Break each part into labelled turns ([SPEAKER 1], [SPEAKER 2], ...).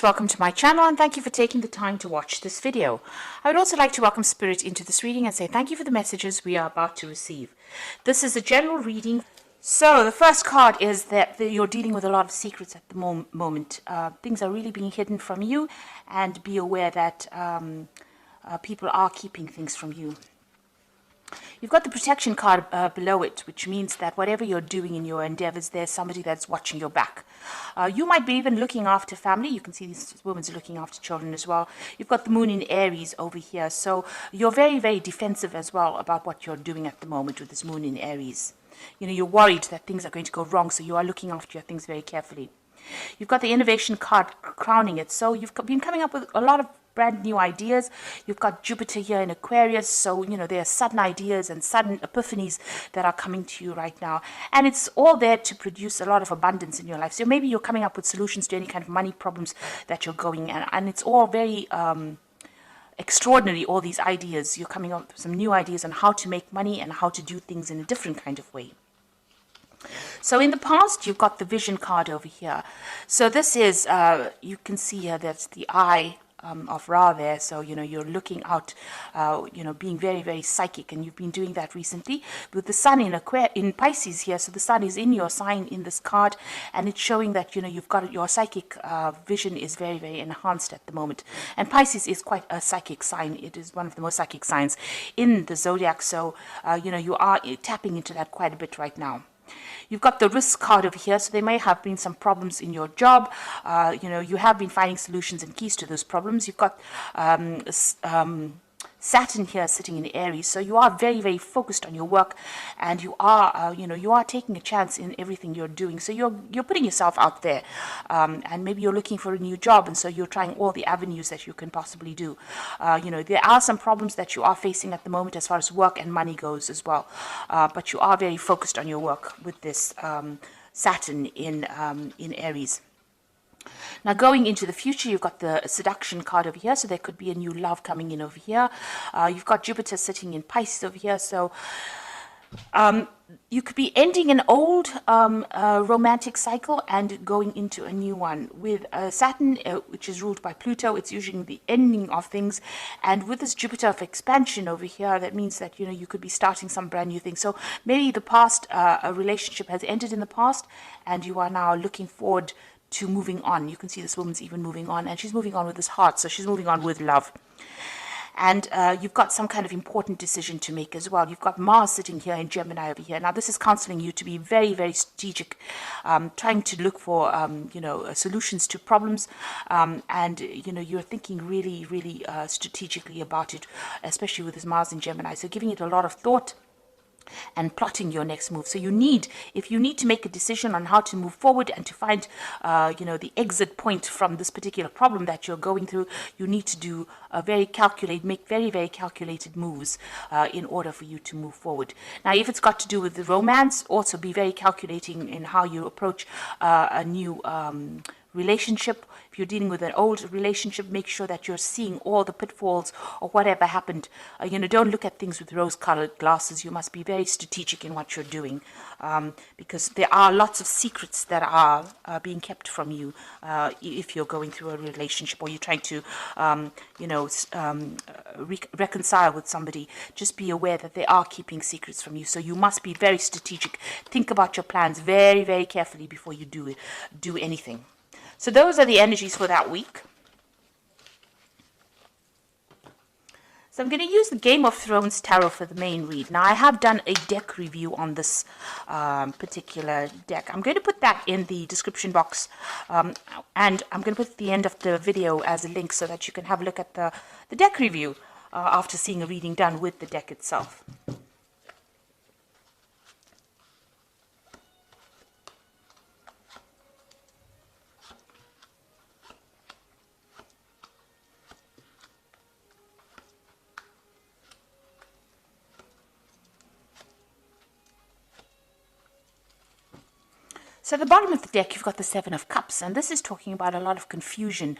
[SPEAKER 1] Welcome to my channel and thank you for taking the time to watch this video. I would also like to welcome Spirit into this reading and say thank you for the messages we are about to receive. This is a general reading. So the first card is that you're dealing with a lot of secrets at the moment. Things are really being hidden from you, and be aware that people are keeping things from you. You've got the protection card below it, which means that whatever you're doing in your endeavors, there's somebody that's watching your back. You might be even looking after family. You can see this woman's looking after children as well. You've got the moon in Aries over here. So you're very, very defensive as well about what you're doing at the moment with this moon in Aries. You know, you're worried that things are going to go wrong, so you are looking after your things very carefully. You've got the innovation card crowning it. So you've been coming up with a lot of brand new ideas. You've got Jupiter here in Aquarius, so you know there are sudden ideas and sudden epiphanies that are coming to you right now, and it's all there to produce a lot of abundance in your life. So maybe you're coming up with solutions to any kind of money problems that you're going, and it's all very extraordinary, all these ideas. You're coming up with some new ideas on how to make money and how to do things in a different kind of way. So in the past, you've got the vision card over here. So this is, you can see here, that's the eye of Ra there. So, you know, you're looking out, you know, being very, very psychic. And you've been doing that recently with the sun in Pisces here. So the sun is in your sign in this card. And it's showing that, you know, you've got your psychic vision is very, very enhanced at the moment. And Pisces is quite a psychic sign. It is one of the most psychic signs in the zodiac. So, you know, you are tapping into that quite a bit right now. You've got the risk card over here, so there may have been some problems in your job. You know, you have been finding solutions and keys to those problems. You've got Saturn here sitting in Aries, so you are very, very focused on your work, and you are, you know, you are taking a chance in everything you're doing. So you're putting yourself out there, and maybe you're looking for a new job, and so you're trying all the avenues that you can possibly do. You know, there are some problems that you are facing at the moment as far as work and money goes as well, but you are very focused on your work with this Saturn in Aries. Now, going into the future, you've got the seduction card over here, so there could be a new love coming in over here. You've got Jupiter sitting in Pisces over here, so you could be ending an old romantic cycle and going into a new one. With Saturn, which is ruled by Pluto, it's usually the ending of things. And with this Jupiter of expansion over here, that means that, you know, you could be starting some brand new thing. So maybe the past, a relationship has ended in the past, and you are now looking forward to moving on. You can see this woman's even moving on, and she's moving on with this heart, so she's moving on with love. And you've got some kind of important decision to make as well. You've got Mars sitting here in Gemini over here. Now, this is counseling you to be very, very strategic, trying to look for, you know, solutions to problems. And, you know, you're thinking really, really strategically about it, especially with this Mars in Gemini. So giving it a lot of thought and plotting your next move. So if you need to make a decision on how to move forward and to find, you know, the exit point from this particular problem that you're going through, you need to do make very, very calculated moves in order for you to move forward. Now, if it's got to do with the romance, also be very calculating in how you approach a new relationship. If you're dealing with an old relationship, make sure that you're seeing all the pitfalls or whatever happened. You know, don't look at things with rose-colored glasses. You must be very strategic in what you're doing, because there are lots of secrets that are being kept from you if you're going through a relationship or you're trying to, you know, reconcile with somebody. Just be aware that they are keeping secrets from you. So you must be very strategic. Think about your plans very, very carefully before you do anything. So those are the energies for that week. So I'm going to use the Game of Thrones Tarot for the main read. Now, I have done a deck review on this particular deck. I'm going to put that in the description box, and I'm going to put at the end of the video as a link so that you can have a look at the deck review after seeing a reading done with the deck itself. So at the bottom of the deck, you've got the Seven of Cups, and this is talking about a lot of confusion.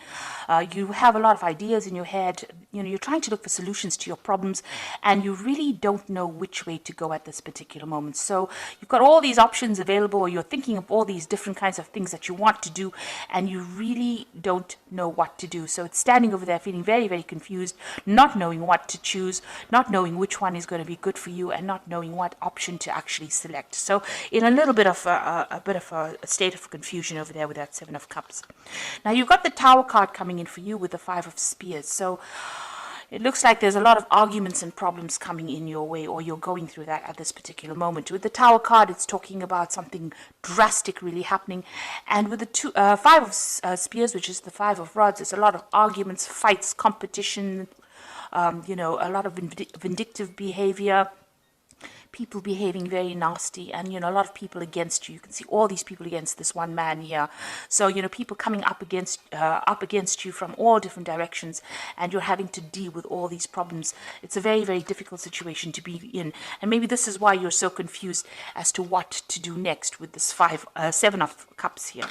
[SPEAKER 1] You have a lot of ideas in your head. You're trying to look for solutions to your problems, and you really don't know which way to go at this particular moment. So you've got all these options available, or you're thinking of all these different kinds of things that you want to do, and you really don't know what to do. So it's standing over there feeling very, very confused, not knowing what to choose, not knowing which one is going to be good for you, and not knowing what option to actually select. So in a little bit of a state of confusion over there with that Seven of Cups. Now you've got the Tower card coming in for you with the Five of Spears. So it looks like there's a lot of arguments and problems coming in your way, or you're going through that at this particular moment. With the Tower card, it's talking about something drastic really happening. And with the Five of Spears, which is the Five of Rods, it's a lot of arguments, fights, competition, a lot of vindictive behavior, people behaving very nasty, and a lot of people against you. You can see all these people against this one man here. So people coming up against you from all different directions, and you're having to deal with all these problems. It's a very, very difficult situation to be in, and maybe this is why you're so confused as to what to do next with this Seven of Cups here.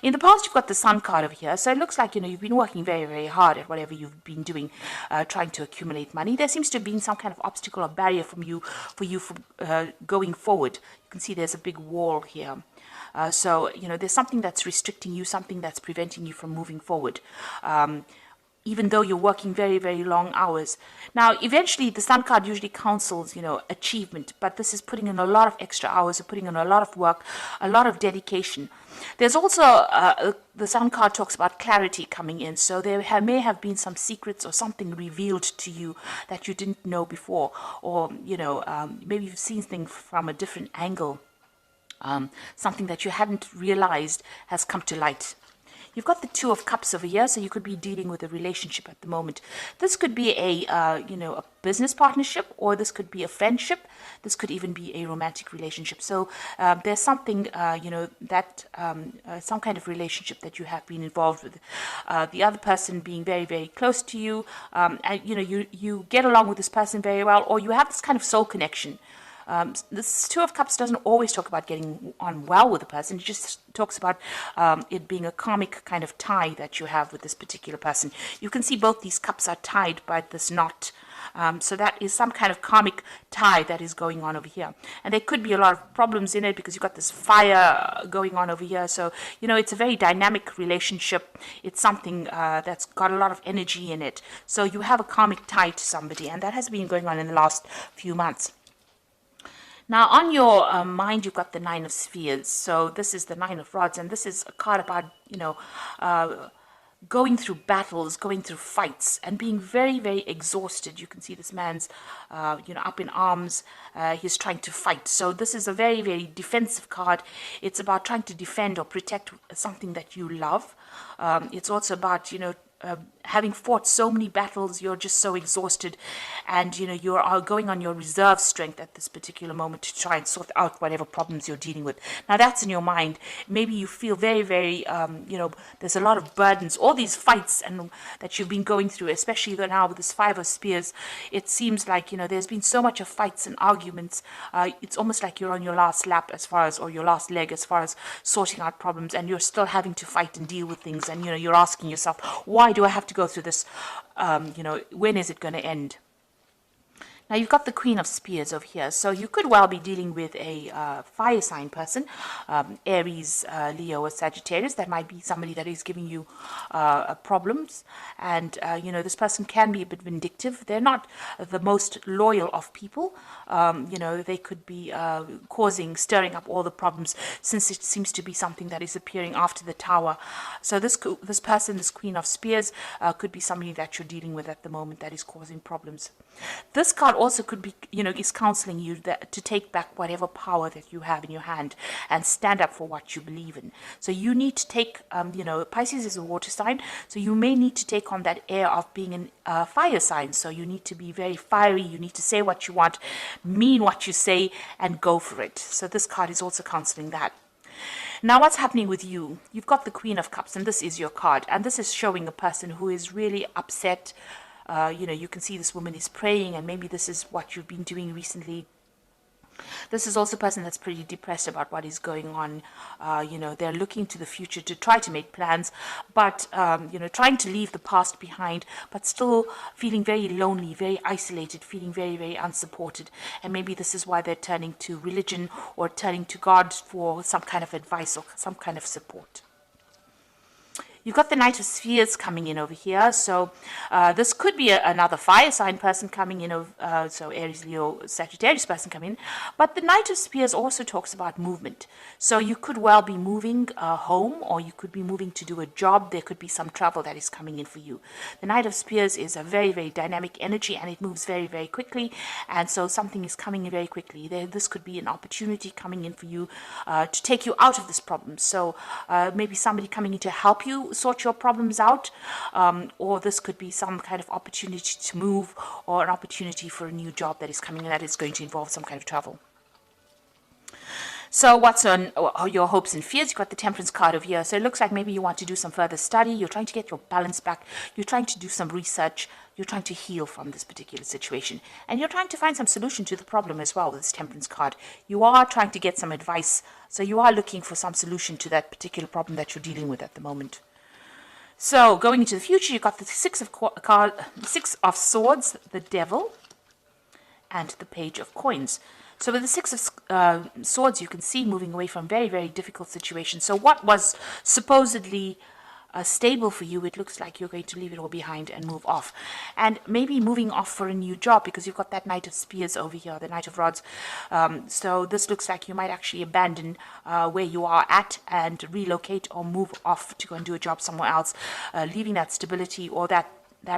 [SPEAKER 1] In the past, you've got the Sun card over here, so it looks like you've been working very, very hard at whatever you've been doing, trying to accumulate money. There seems to have been some kind of obstacle or barrier for you going forward. You can see there's a big wall here. So there's something that's restricting you, something that's preventing you from moving forward. Even though you're working very, very long hours. Now, eventually, the Sun card usually counsels, achievement, but this is putting in a lot of extra hours, or putting in a lot of work, a lot of dedication. There's also, the Sun card talks about clarity coming in, so there may have been some secrets or something revealed to you that you didn't know before, or, maybe you've seen things from a different angle. Something that you hadn't realized has come to light. You've got the Two of Cups over here, so you could be dealing with a relationship at the moment. This could be a business partnership, or this could be a friendship. This could even be a romantic relationship. So there's something, some kind of relationship that you have been involved with. The other person being very, very close to you, and you get along with this person very well, or you have this kind of soul connection. This Two of Cups doesn't always talk about getting on well with a person. It just talks about it being a karmic kind of tie that you have with this particular person. You can see both these cups are tied by this knot. So that is some kind of karmic tie that is going on over here. And there could be a lot of problems in it because you've got this fire going on over here. So, it's a very dynamic relationship. It's something that's got a lot of energy in it. So you have a karmic tie to somebody, and that has been going on in the last few months. Now, on your mind, you've got the Nine of Spheres. So this is the Nine of Rods, and this is a card about, going through battles, going through fights, and being very, very exhausted. You can see this man's, up in arms. He's trying to fight. So this is a very, very defensive card. It's about trying to defend or protect something that you love. It's also about, having fought so many battles, you're just so exhausted, and you are going on your reserve strength at this particular moment to try and sort out whatever problems you're dealing with. Now that's in your mind. Maybe you feel very, very, there's a lot of burdens, all these fights and that you've been going through, especially now with this Five of Spears. It seems like there's been so much of fights and arguments. It's almost like you're on your last lap or your last leg as far as sorting out problems, and you're still having to fight and deal with things, and you're asking yourself, why do I have to go through this? When is it going to end? Now you've got the Queen of Spears over here, so you could well be dealing with a fire sign person, Aries, Leo, or Sagittarius. That might be somebody that is giving you problems, and this person can be a bit vindictive. They're not the most loyal of people. They could be stirring up all the problems, since it seems to be something that is appearing after the Tower. So this person, this Queen of Spears, could be somebody that you're dealing with at the moment that is causing problems. This card also could be, is counseling you to take back whatever power that you have in your hand and stand up for what you believe in. So you need to take, Pisces is a water sign, so you may need to take on that air of being a fire sign. So you need to be very fiery. You need to say what you want, mean what you say, and go for it. So this card is also counseling that. Now, what's happening with you? You've got the Queen of Cups, and this is your card. And this is showing a person who is really upset. You can see this woman is praying, and maybe this is what you've been doing recently. This is also a person that's pretty depressed about what is going on. They're looking to the future to try to make plans, but, trying to leave the past behind, but still feeling very lonely, very isolated, feeling very, very unsupported. And maybe this is why they're turning to religion or turning to God for some kind of advice or some kind of support. You've got the Knight of Spheres coming in over here. So this could be another fire sign person coming in. So Aries, Leo, Sagittarius person coming in. But the Knight of Spears also talks about movement. So you could well be moving home, or you could be moving to do a job. There could be some travel that is coming in for you. The Knight of Spears is a very, very dynamic energy, and it moves very, very quickly. And so something is coming in very quickly. This could be an opportunity coming in for you to take you out of this problem. So maybe somebody coming in to help you sort your problems out, or this could be some kind of opportunity to move, or an opportunity for a new job that is coming in that is going to involve some kind of travel. So what's on your hopes and fears? You've got the Temperance card over here. So it looks like maybe you want to do some further study. You're trying to get your balance back. You're trying to do some research. You're trying to heal from this particular situation. And you're trying to find some solution to the problem as well with this Temperance card. You are trying to get some advice. So you are looking for some solution to that particular problem that you're dealing with at the moment. So going into the future, you've got the Six of Swords, the Devil, and the Page of Coins. So with the Six of Swords, you can see moving away from very, very difficult situations. So what was supposedly stable for you, it looks like you're going to leave it all behind and move off. And maybe moving off for a new job, because you've got that Knight of Spears over here, the Knight of Rods. So this looks like you might actually abandon where you are at and relocate or move off to go and do a job somewhere else, leaving that stability or that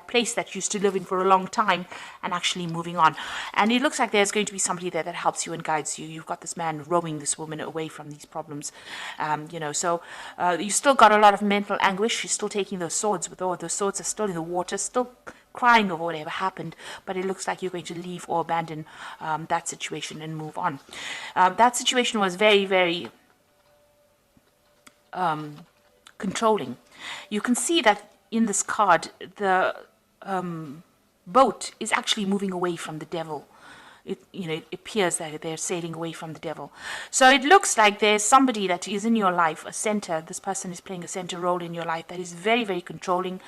[SPEAKER 1] place that you used to live in for a long time and actually moving on. And it looks like there's going to be somebody there that helps you and guides you. You've got this man rowing this woman away from these problems. So you still got a lot of mental anguish. She's still taking those swords, but all those swords are still in the water, still crying over whatever happened, but it looks like you're going to leave or abandon that situation and move on. That situation was very, very controlling. You can see that in this card, the boat is actually moving away from the devil. It appears that they're sailing away from the devil. So it looks like there's somebody that is in your life, a center. This person is playing a center role in your life that is very, very controlling.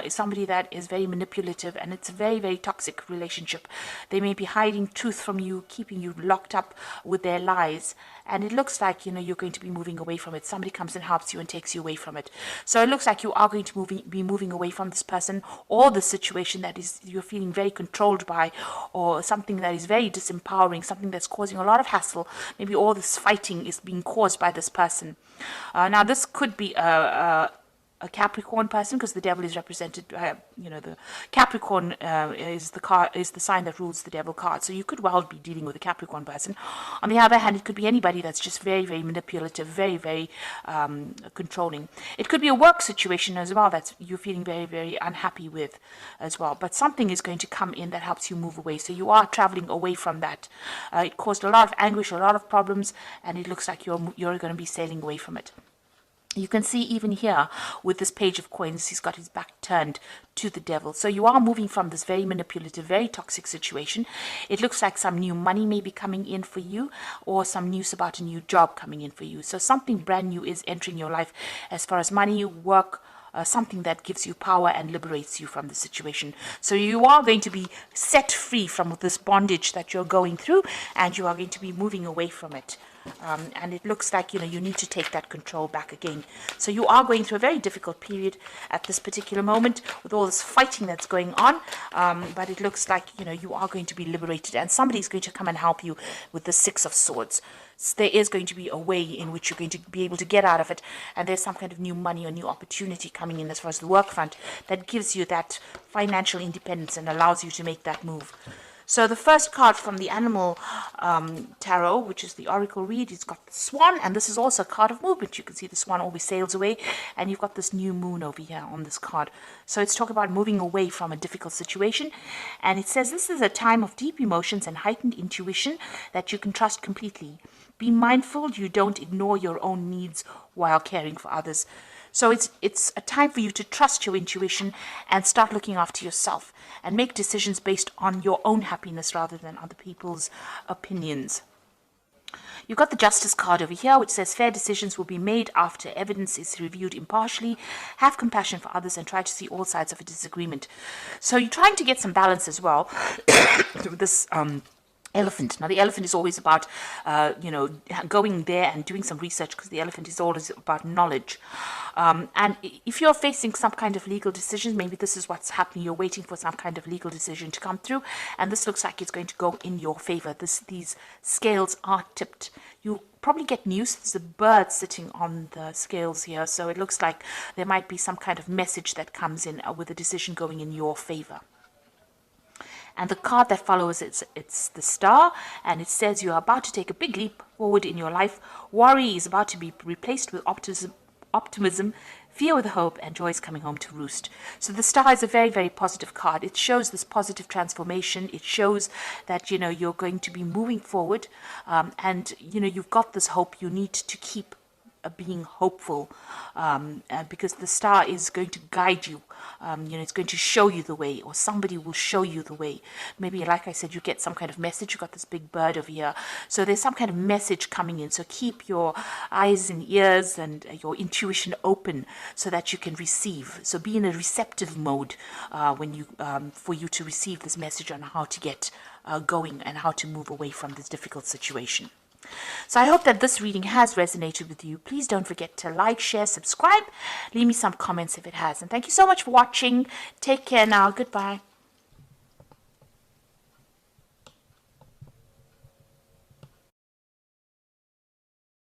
[SPEAKER 1] Somebody that is very manipulative, and it's a very, very toxic relationship. They may be hiding truth from you, keeping you locked up with their lies. And it looks like, you're going to be moving away from it. Somebody comes and helps you and takes you away from it. So it looks like you are going to be moving away from this person or the situation that you're feeling very controlled by, or something that is very disempowering, something that's causing a lot of hassle. Maybe all this fighting is being caused by this person. Now, this could be a Capricorn person, because the devil is represented by, the Capricorn is the sign that rules the devil card. So you could well be dealing with a Capricorn person. On the other hand, it could be anybody that's just very, very manipulative, very, very controlling. It could be a work situation as well that you're feeling very, very unhappy with as well. But something is going to come in that helps you move away. So you are traveling away from that. It caused a lot of anguish, a lot of problems, and it looks like you're going to be sailing away from it. You can see even here with this Page of Coins, he's got his back turned to the devil. So you are moving from this very manipulative, very toxic situation. It looks like some new money may be coming in for you, or some news about a new job coming in for you. So something brand new is entering your life as far as money, work, something that gives you power and liberates you from the situation. So you are going to be set free from this bondage that you're going through, and you are going to be moving away from it. And it looks like, you need to take that control back again. So you are going through a very difficult period at this particular moment with all this fighting that's going on. But it looks like, you are going to be liberated, and somebody's going to come and help you with the Six of Swords. So there is going to be a way in which you're going to be able to get out of it. And there's some kind of new money or new opportunity coming in as far as the work front that gives you that financial independence and allows you to make that move. So the first card from the Animal Tarot, which is the Oracle read, it's got the Swan, and this is also a card of movement. You can see the Swan always sails away, and you've got this new moon over here on this card. So it's talking about moving away from a difficult situation, and it says this is a time of deep emotions and heightened intuition that you can trust completely. Be mindful you don't ignore your own needs while caring for others. So it's a time for you to trust your intuition and start looking after yourself and make decisions based on your own happiness rather than other people's opinions. You've got the Justice card over here, which says fair decisions will be made after evidence is reviewed impartially. Have compassion for others and try to see all sides of a disagreement. So you're trying to get some balance as well through this elephant. Now, the elephant is always about, going there and doing some research, because the elephant is always about knowledge. And if you're facing some kind of legal decision, maybe this is what's happening. You're waiting for some kind of legal decision to come through, and this looks like it's going to go in your favor. These scales are tipped. You probably get news. There's a bird sitting on the scales here, so it looks like there might be some kind of message that comes in with a decision going in your favor. And the card that follows, it's the star, and it says you are about to take a big leap forward in your life. Worry is about to be replaced with optimism, fear with hope, and joy is coming home to roost. So the star is a very, very positive card. It shows this positive transformation. It shows that, you're going to be moving forward, and, you've got this hope. You need to keep being hopeful, because the star is going to guide you. It's going to show you the way, or somebody will show you the way. Maybe, like I said, you get some kind of message. You've got this big bird over here, so there's some kind of message coming in. So keep your eyes and ears and your intuition open so that you can receive. So be in a receptive mode for you to receive this message on how to get going and how to move away from this difficult situation. So I hope that this reading has resonated with you. Please don't forget to like, share, subscribe. Leave me some comments if it has. And thank you so much for watching. Take care now. Goodbye.